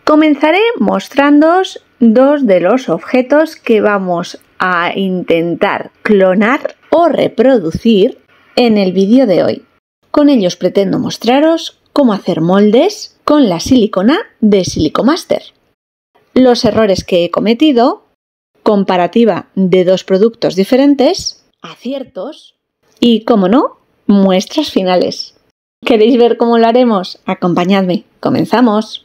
Comenzaré mostrándoos dos de los objetos que vamos a intentar clonar o reproducir en el vídeo de hoy. Con ellos pretendo mostraros cómo hacer moldes con la silicona de Silicomaster, los errores que he cometido, comparativa de dos productos diferentes, aciertos y, como no, muestras finales. ¿Queréis ver cómo lo haremos? Acompañadme, comenzamos.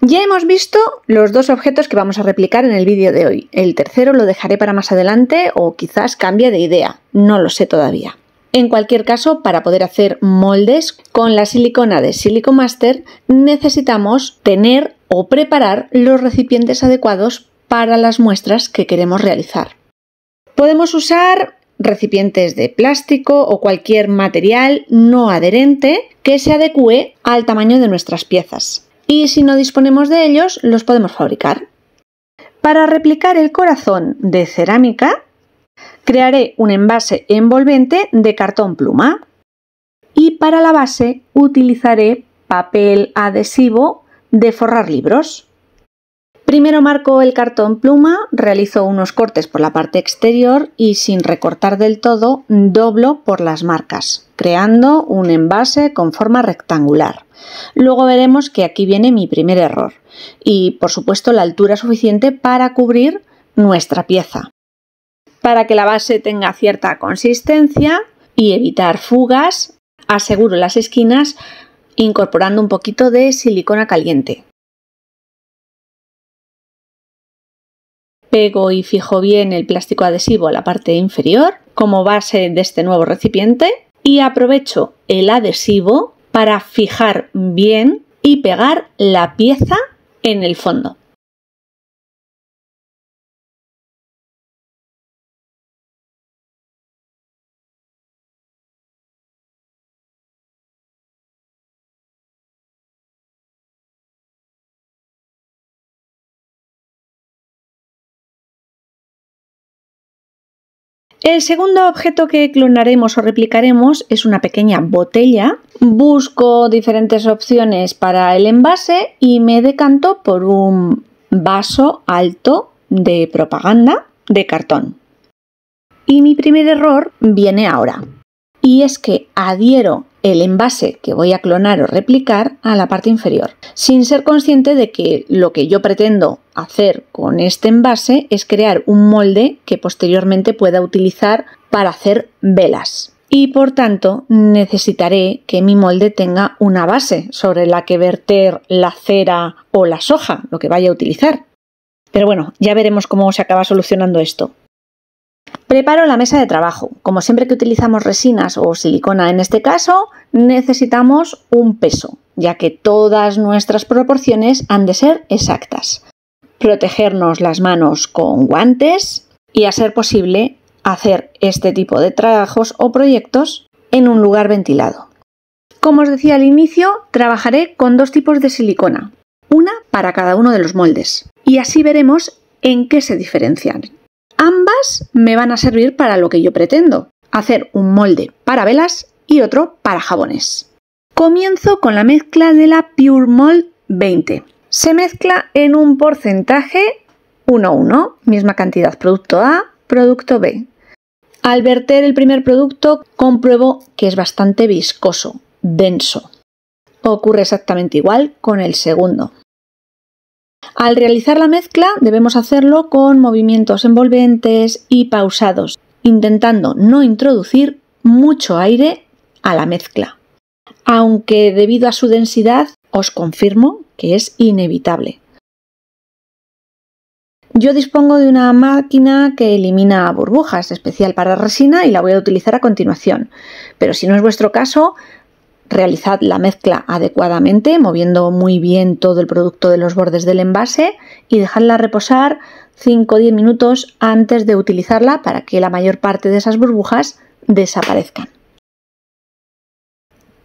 Ya hemos visto los dos objetos que vamos a replicar en el vídeo de hoy. El tercero lo dejaré para más adelante o quizás cambie de idea, no lo sé todavía. En cualquier caso, para poder hacer moldes con la silicona de Silicomaster necesitamos tener o preparar los recipientes adecuados para las muestras que queremos realizar. Podemos usar recipientes de plástico o cualquier material no adherente que se adecue al tamaño de nuestras piezas. Y si no disponemos de ellos, los podemos fabricar. Para replicar el corazón de cerámica, crearé un envase envolvente de cartón pluma. Y para la base utilizaré papel adhesivo de forrar libros. Primero marco el cartón pluma, realizo unos cortes por la parte exterior y sin recortar del todo, doblo por las marcas, creando un envase con forma rectangular. Luego veremos que aquí viene mi primer error y, por supuesto, la altura suficiente para cubrir nuestra pieza. Para que la base tenga cierta consistencia y evitar fugas, aseguro las esquinas incorporando un poquito de silicona caliente. Pego y fijo bien el plástico adhesivo a la parte inferior como base de este nuevo recipiente y aprovecho el adhesivo para fijar bien y pegar la pieza en el fondo. El segundo objeto que clonaremos o replicaremos es una pequeña botella. Busco diferentes opciones para el envase y me decanto por un vaso alto de propaganda de cartón. Y mi primer error viene ahora. Y es que adhiero el envase que voy a clonar o replicar a la parte inferior, sin ser consciente de que lo que yo pretendo hacer con este envase es crear un molde que posteriormente pueda utilizar para hacer velas. Y por tanto necesitaré que mi molde tenga una base sobre la que verter la cera o la soja, lo que vaya a utilizar. Pero bueno, ya veremos cómo se acaba solucionando esto. Preparo la mesa de trabajo. Como siempre que utilizamos resinas o silicona en este caso, necesitamos un peso, ya que todas nuestras proporciones han de ser exactas. Protegernos las manos con guantes y, a ser posible, hacer este tipo de trabajos o proyectos en un lugar ventilado. Como os decía al inicio, trabajaré con dos tipos de silicona, una para cada uno de los moldes, y así veremos en qué se diferencian. Ambas me van a servir para lo que yo pretendo, hacer un molde para velas y otro para jabones. Comienzo con la mezcla de la Pure Mold 20. Se mezcla en un porcentaje 1:1, misma cantidad producto A, producto B. Al verter el primer producto compruebo que es bastante viscoso, denso. Ocurre exactamente igual con el segundo. Al realizar la mezcla debemos hacerlo con movimientos envolventes y pausados, intentando no introducir mucho aire a la mezcla, aunque debido a su densidad os confirmo que es inevitable. Yo dispongo de una máquina que elimina burbujas, especial para resina, y la voy a utilizar a continuación, pero si no es vuestro caso, realizad la mezcla adecuadamente, moviendo muy bien todo el producto de los bordes del envase y dejadla reposar 5 o 10 minutos antes de utilizarla para que la mayor parte de esas burbujas desaparezcan.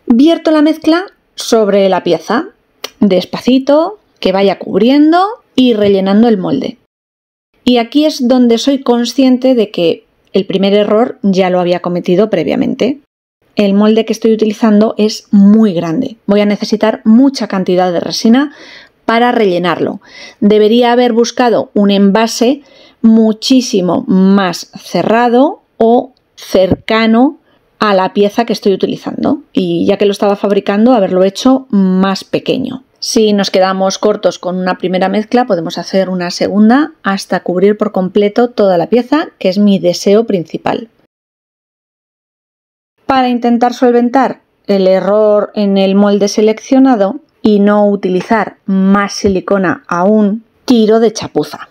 Vierto la mezcla sobre la pieza, despacito, que vaya cubriendo y rellenando el molde. Y aquí es donde soy consciente de que el primer error ya lo había cometido previamente. El molde que estoy utilizando es muy grande. Voy a necesitar mucha cantidad de resina para rellenarlo. Debería haber buscado un envase muchísimo más cerrado o cercano a la pieza que estoy utilizando, y ya que lo estaba fabricando, haberlo hecho más pequeño. Si nos quedamos cortos con una primera mezcla, podemos hacer una segunda hasta cubrir por completo toda la pieza, que es mi deseo principal. Para intentar solventar el error en el molde seleccionado y no utilizar más silicona aún, tiro de chapuza.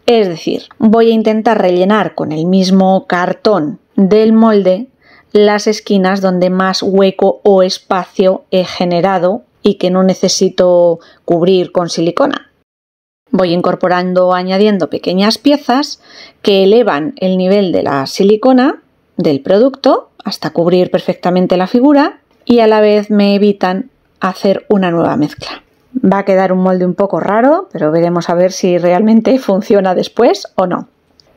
Es decir, voy a intentar rellenar con el mismo cartón del molde las esquinas donde más hueco o espacio he generado y que no necesito cubrir con silicona. Voy incorporando, añadiendo pequeñas piezas que elevan el nivel de la silicona del producto hasta cubrir perfectamente la figura y a la vez me evitan hacer una nueva mezcla. Va a quedar un molde un poco raro, pero veremos a ver si realmente funciona después o no.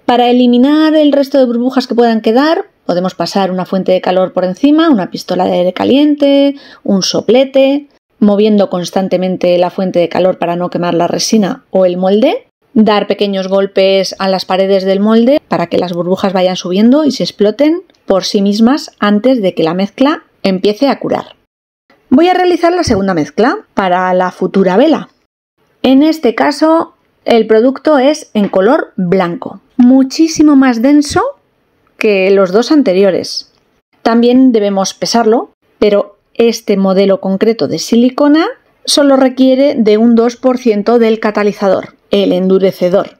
Para eliminar el resto de burbujas que puedan quedar, podemos pasar una fuente de calor por encima, una pistola de aire caliente, un soplete, moviendo constantemente la fuente de calor para no quemar la resina o el molde, dar pequeños golpes a las paredes del molde para que las burbujas vayan subiendo y se exploten por sí mismas antes de que la mezcla empiece a curar. Voy a realizar la segunda mezcla para la futura vela. En este caso, el producto es en color blanco, muchísimo más denso que los dos anteriores. También debemos pesarlo, pero este modelo concreto de silicona solo requiere de un 2% del catalizador, el endurecedor.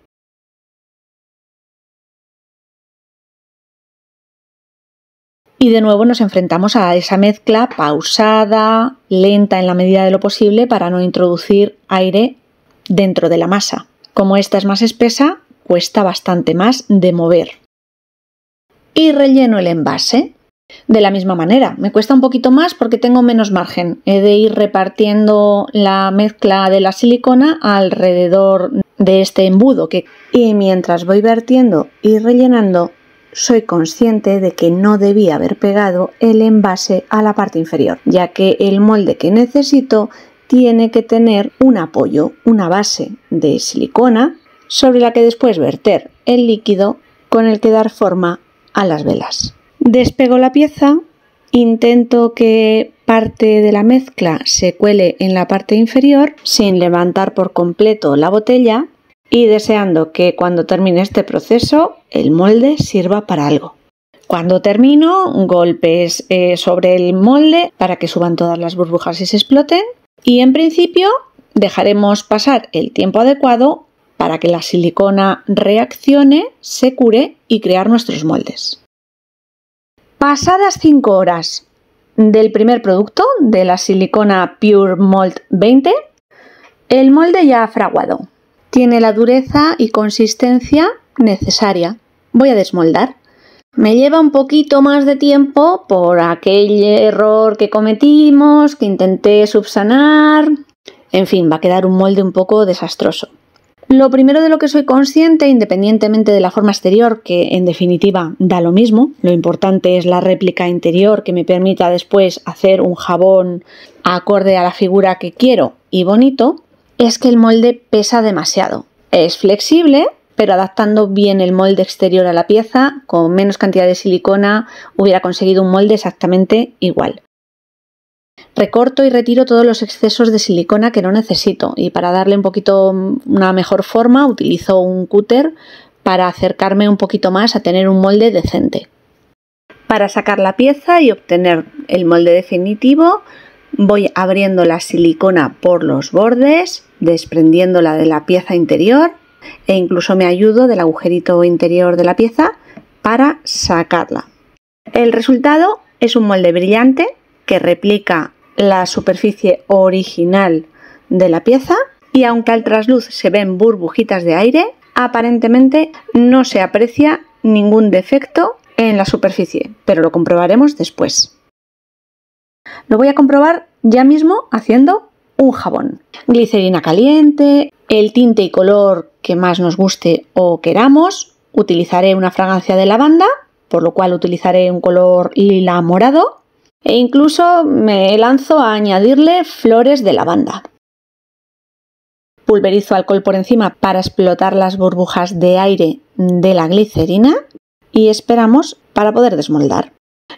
Y de nuevo nos enfrentamos a esa mezcla pausada, lenta en la medida de lo posible para no introducir aire dentro de la masa. Como esta es más espesa, cuesta bastante más de mover. Y relleno el envase. De la misma manera, me cuesta un poquito más porque tengo menos margen. He de ir repartiendo la mezcla de la silicona alrededor de este embudo. Y mientras voy vertiendo y rellenando, soy consciente de que no debía haber pegado el envase a la parte inferior, ya que el molde que necesito tiene que tener un apoyo, una base de silicona sobre la que después verter el líquido con el que dar forma a las velas. Despego la pieza, intento que parte de la mezcla se cuele en la parte inferior sin levantar por completo la botella y deseando que cuando termine este proceso el molde sirva para algo. Cuando termino, golpes sobre el molde para que suban todas las burbujas y se exploten, y en principio dejaremos pasar el tiempo adecuado para que la silicona reaccione, se cure y crear nuestros moldes. Pasadas 5 horas del primer producto, de la silicona Pure Mold 20, el molde ya ha fraguado. Tiene la dureza y consistencia necesaria. Voy a desmoldar. Me lleva un poquito más de tiempo por aquel error que cometimos, que intenté subsanar. En fin, va a quedar un molde un poco desastroso. Lo primero de lo que soy consciente, independientemente de la forma exterior, que en definitiva da lo mismo, lo importante es la réplica interior que me permita después hacer un jabón acorde a la figura que quiero y bonito, es que el molde pesa demasiado. Es flexible, pero adaptando bien el molde exterior a la pieza, con menos cantidad de silicona, hubiera conseguido un molde exactamente igual. Recorto y retiro todos los excesos de silicona que no necesito y para darle un poquito una mejor forma utilizo un cúter para acercarme un poquito más a tener un molde decente. Para sacar la pieza y obtener el molde definitivo voy abriendo la silicona por los bordes, desprendiéndola de la pieza interior e incluso me ayudo del agujerito interior de la pieza para sacarla. El resultado es un molde brillante que replica la superficie original de la pieza y aunque al trasluz se ven burbujitas de aire, aparentemente no se aprecia ningún defecto en la superficie, pero lo comprobaremos después. Lo voy a comprobar ya mismo haciendo un jabón. Glicerina caliente, el tinte y color que más nos guste o queramos, utilizaré una fragancia de lavanda por lo cual utilizaré un color lila morado e incluso me lanzo a añadirle flores de lavanda. Pulverizo alcohol por encima para explotar las burbujas de aire de la glicerina y esperamos para poder desmoldar.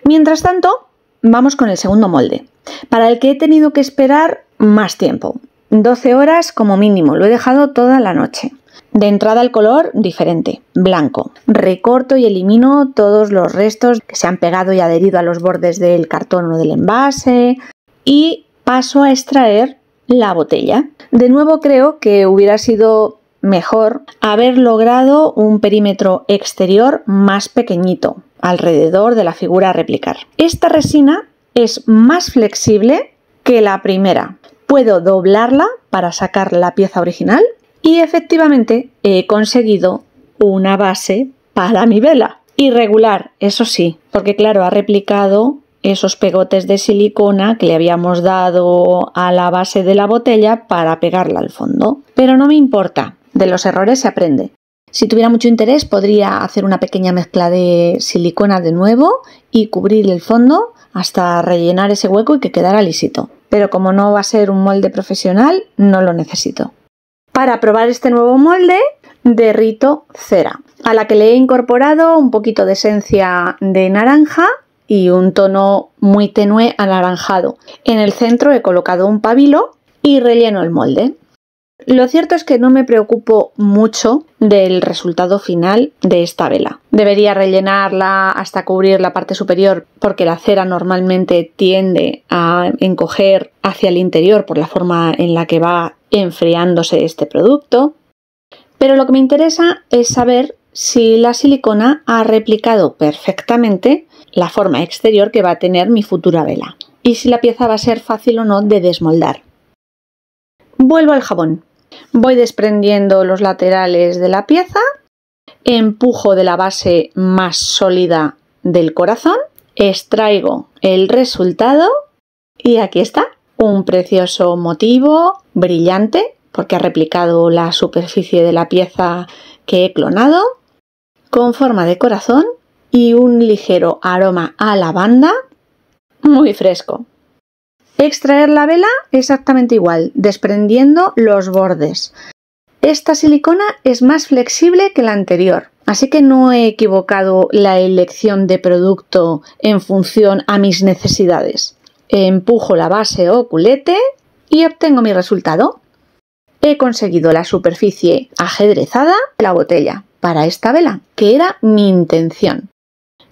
Mientras tanto, vamos con el segundo molde, para el que he tenido que esperar más tiempo, 12 horas como mínimo, lo he dejado toda la noche. De entrada el color diferente, blanco. Recorto y elimino todos los restos que se han pegado y adherido a los bordes del cartón o del envase y paso a extraer la botella. De nuevo creo que hubiera sido mejor haber logrado un perímetro exterior más pequeñito alrededor de la figura a replicar. Esta resina es más flexible que la primera. Puedo doblarla para sacar la pieza original y efectivamente he conseguido una base para mi vela. Irregular, eso sí, porque claro, ha replicado esos pegotes de silicona que le habíamos dado a la base de la botella para pegarla al fondo. Pero no me importa, de los errores se aprende. Si tuviera mucho interés podría hacer una pequeña mezcla de silicona de nuevo y cubrir el fondo hasta rellenar ese hueco y que quedara lisito. Pero como no va a ser un molde profesional, no lo necesito. Para probar este nuevo molde, derrito cera, a la que le he incorporado un poquito de esencia de naranja y un tono muy tenue anaranjado. En el centro he colocado un pabilo y relleno el molde. Lo cierto es que no me preocupo mucho del resultado final de esta vela. Debería rellenarla hasta cubrir la parte superior porque la cera normalmente tiende a encoger hacia el interior por la forma en la que va enfriándose este producto. Pero lo que me interesa es saber si la silicona ha replicado perfectamente la forma exterior que va a tener mi futura vela y si la pieza va a ser fácil o no de desmoldar. Vuelvo al jabón. Voy desprendiendo los laterales de la pieza, empujo de la base más sólida del corazón, extraigo el resultado y aquí está, un precioso motivo brillante porque ha replicado la superficie de la pieza que he clonado, con forma de corazón y un ligero aroma a lavanda, muy fresco. Extraer la vela exactamente igual, desprendiendo los bordes. Esta silicona es más flexible que la anterior, así que no he equivocado la elección de producto en función a mis necesidades. Empujo la base o culete y obtengo mi resultado. He conseguido la superficie ajedrezada de la botella para esta vela, que era mi intención.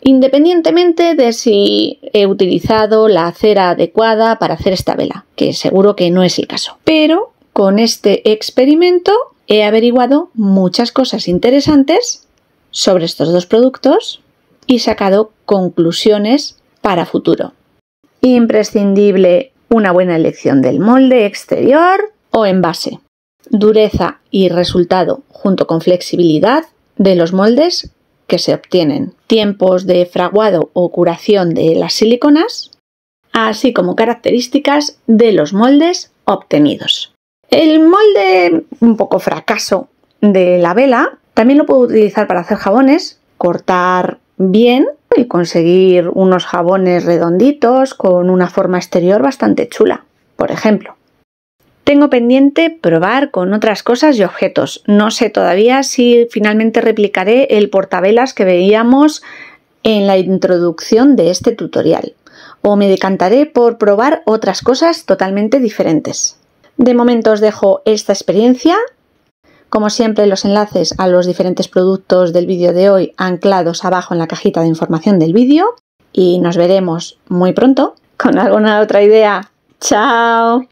Independientemente de si he utilizado la cera adecuada para hacer esta vela, que seguro que no es el caso. Pero con este experimento he averiguado muchas cosas interesantes sobre estos dos productos y sacado conclusiones para futuro. Imprescindible una buena elección del molde exterior o envase. Dureza y resultado junto con flexibilidad de los moldes que se obtienen, tiempos de fraguado o curación de las siliconas, así como características de los moldes obtenidos. El molde un poco fracaso de la vela también lo puedo utilizar para hacer jabones, cortar bien y conseguir unos jabones redonditos con una forma exterior bastante chula, por ejemplo. Tengo pendiente probar con otras cosas y objetos. No sé todavía si finalmente replicaré el portavelas que veíamos en la introducción de este tutorial o me decantaré por probar otras cosas totalmente diferentes. De momento os dejo esta experiencia. Como siempre, los enlaces a los diferentes productos del vídeo de hoy anclados abajo en la cajita de información del vídeo y nos veremos muy pronto con alguna otra idea. ¡Chao!